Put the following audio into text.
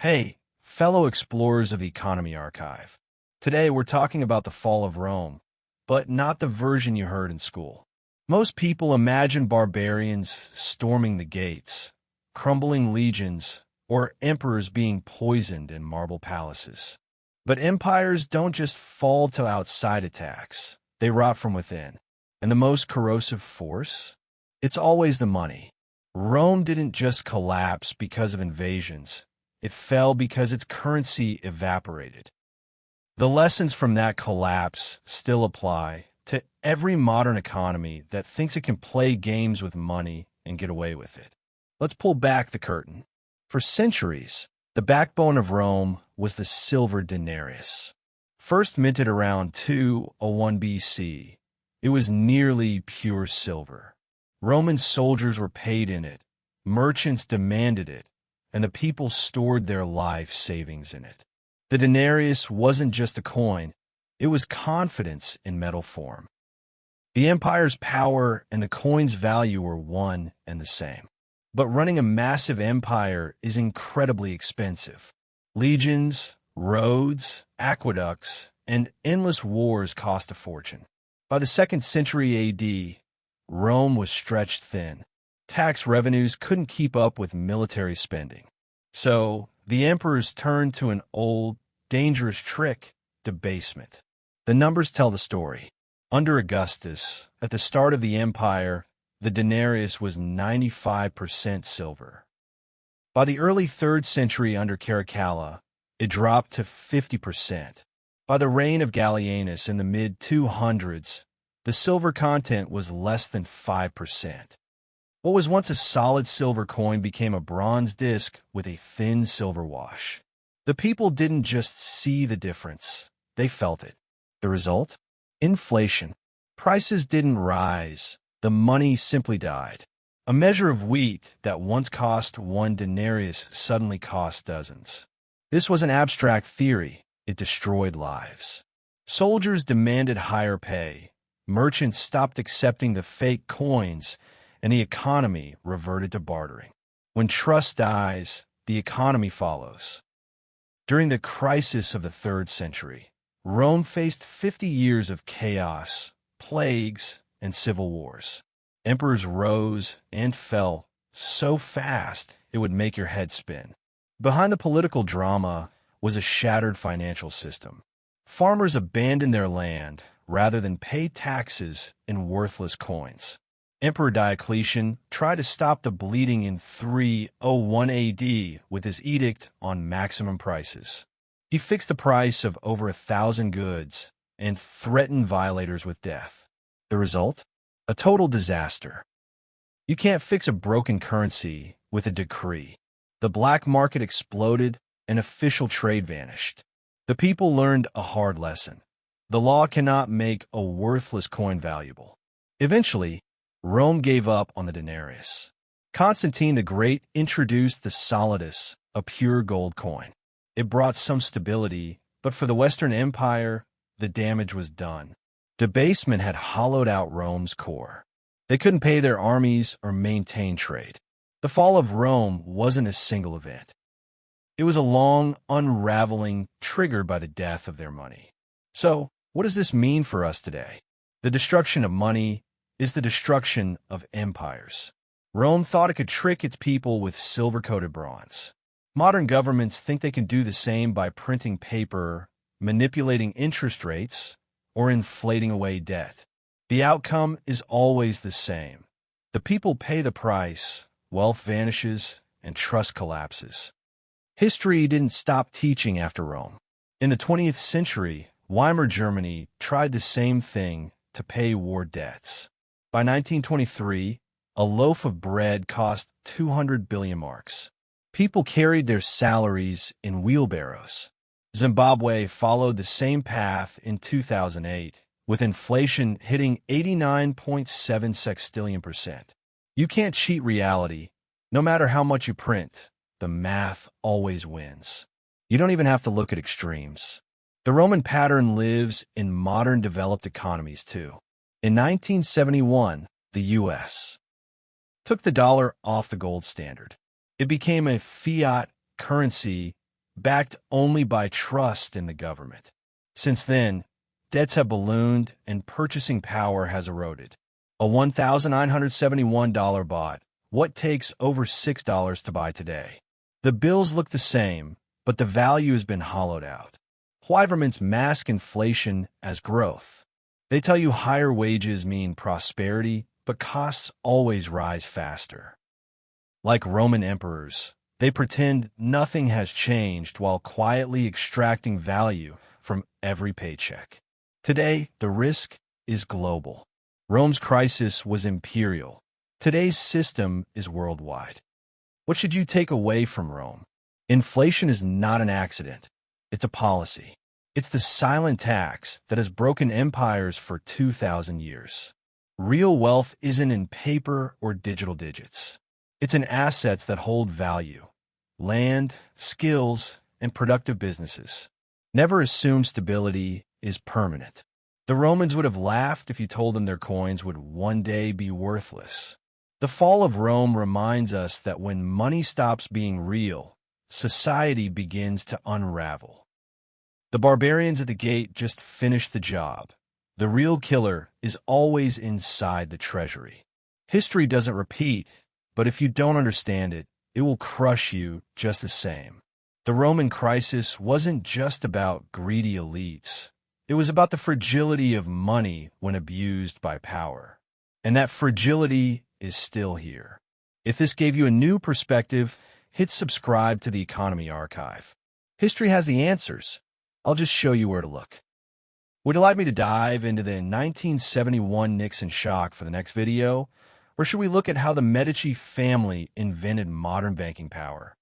Hey, fellow explorers of the Economy Archive. Today we're talking about the fall of Rome, but not the version you heard in school. Most people imagine barbarians storming the gates, crumbling legions, or emperors being poisoned in marble palaces. But empires don't just fall to outside attacks, they rot from within. And the most corrosive force? It's always the money. Rome didn't just collapse because of invasions. It fell because its currency evaporated. The lessons from that collapse still apply to every modern economy that thinks it can play games with money and get away with it. Let's pull back the curtain. For centuries, the backbone of Rome was the silver denarius. First minted around 201 BC, it was nearly pure silver. Roman soldiers were paid in it, merchants demanded it, and the people stored their life savings in it. The denarius wasn't just a coin, it was confidence in metal form. The empire's power and the coin's value were one and the same. But running a massive empire is incredibly expensive. Legions, roads, aqueducts, and endless wars cost a fortune. By the 2nd century AD, Rome was stretched thin. Tax revenues couldn't keep up with military spending. So, the emperors turned to an old, dangerous trick, debasement. The numbers tell the story. Under Augustus, at the start of the empire, the denarius was 95% silver. By the early 3rd century under Caracalla, it dropped to 50%. By the reign of Gallienus in the mid-200s, the silver content was less than 5%. What was once a solid silver coin became a bronze disc with a thin silver wash. The people didn't just see the difference, they felt it. The result? Inflation. Prices didn't rise, the money simply died. A measure of wheat that once cost 1 denarius suddenly cost dozens. This was an abstract theory, it destroyed lives. Soldiers demanded higher pay, merchants stopped accepting the fake coins, and the economy reverted to bartering. When trust dies, the economy follows. During the crisis of the 3rd century, Rome faced 50 years of chaos, plagues, and civil wars. Emperors rose and fell so fast it would make your head spin. Behind the political drama was a shattered financial system. Farmers abandoned their land rather than pay taxes in worthless coins. Emperor Diocletian tried to stop the bleeding in 301 AD with his edict on maximum prices. He fixed the price of over 1,000 goods and threatened violators with death. The result? A total disaster. You can't fix a broken currency with a decree. The black market exploded and official trade vanished. The people learned a hard lesson. The law cannot make a worthless coin valuable. Eventually, Rome gave up on the denarius. Constantine the Great introduced the solidus, a pure gold coin. It brought some stability, but for the Western Empire, the damage was done. Debasement had hollowed out Rome's core. They couldn't pay their armies or maintain trade. The fall of Rome wasn't a single event. It was a long unraveling triggered by the death of their money. So, what does this mean for us today? The destruction of money is the destruction of empires. Rome thought it could trick its people with silver-coated bronze. Modern governments think they can do the same by printing paper, manipulating interest rates, or inflating away debt. The outcome is always the same. The people pay the price, wealth vanishes, and trust collapses. History didn't stop teaching after Rome. In the 20th century, Weimar Germany tried the same thing to pay war debts. By 1923, a loaf of bread cost 200 billion marks. People carried their salaries in wheelbarrows. Zimbabwe followed the same path in 2008, with inflation hitting 89.7 sextillion%. You can't cheat reality. No matter how much you print, the math always wins. You don't even have to look at extremes. The Roman pattern lives in modern developed economies too. In 1971, the U.S. took the dollar off the gold standard. It became a fiat currency backed only by trust in the government. Since then, debts have ballooned and purchasing power has eroded. A $1,971 bought what takes over $6 to buy today. The bills look the same, but the value has been hollowed out. Governments mask inflation as growth. They tell you higher wages mean prosperity, but costs always rise faster. Like Roman emperors, they pretend nothing has changed while quietly extracting value from every paycheck. Today, the risk is global. Rome's crisis was imperial. Today's system is worldwide. What should you take away from Rome? Inflation is not an accident. It's a policy. It's the silent tax that has broken empires for 2,000 years. Real wealth isn't in paper or digital digits. It's in assets that hold value: land, skills, and productive businesses. Never assume stability is permanent. The Romans would have laughed if you told them their coins would one day be worthless. The fall of Rome reminds us that when money stops being real, society begins to unravel. The barbarians at the gate just finished the job. The real killer is always inside the treasury. History doesn't repeat, but if you don't understand it, it will crush you just the same. The Roman crisis wasn't just about greedy elites. It was about the fragility of money when abused by power. And that fragility is still here. If this gave you a new perspective, hit subscribe to the Economy Archive. History has the answers. I'll just show you where to look. Would you like me to dive into the 1971 Nixon Shock for the next video? Or should we look at how the Medici family invented modern banking power?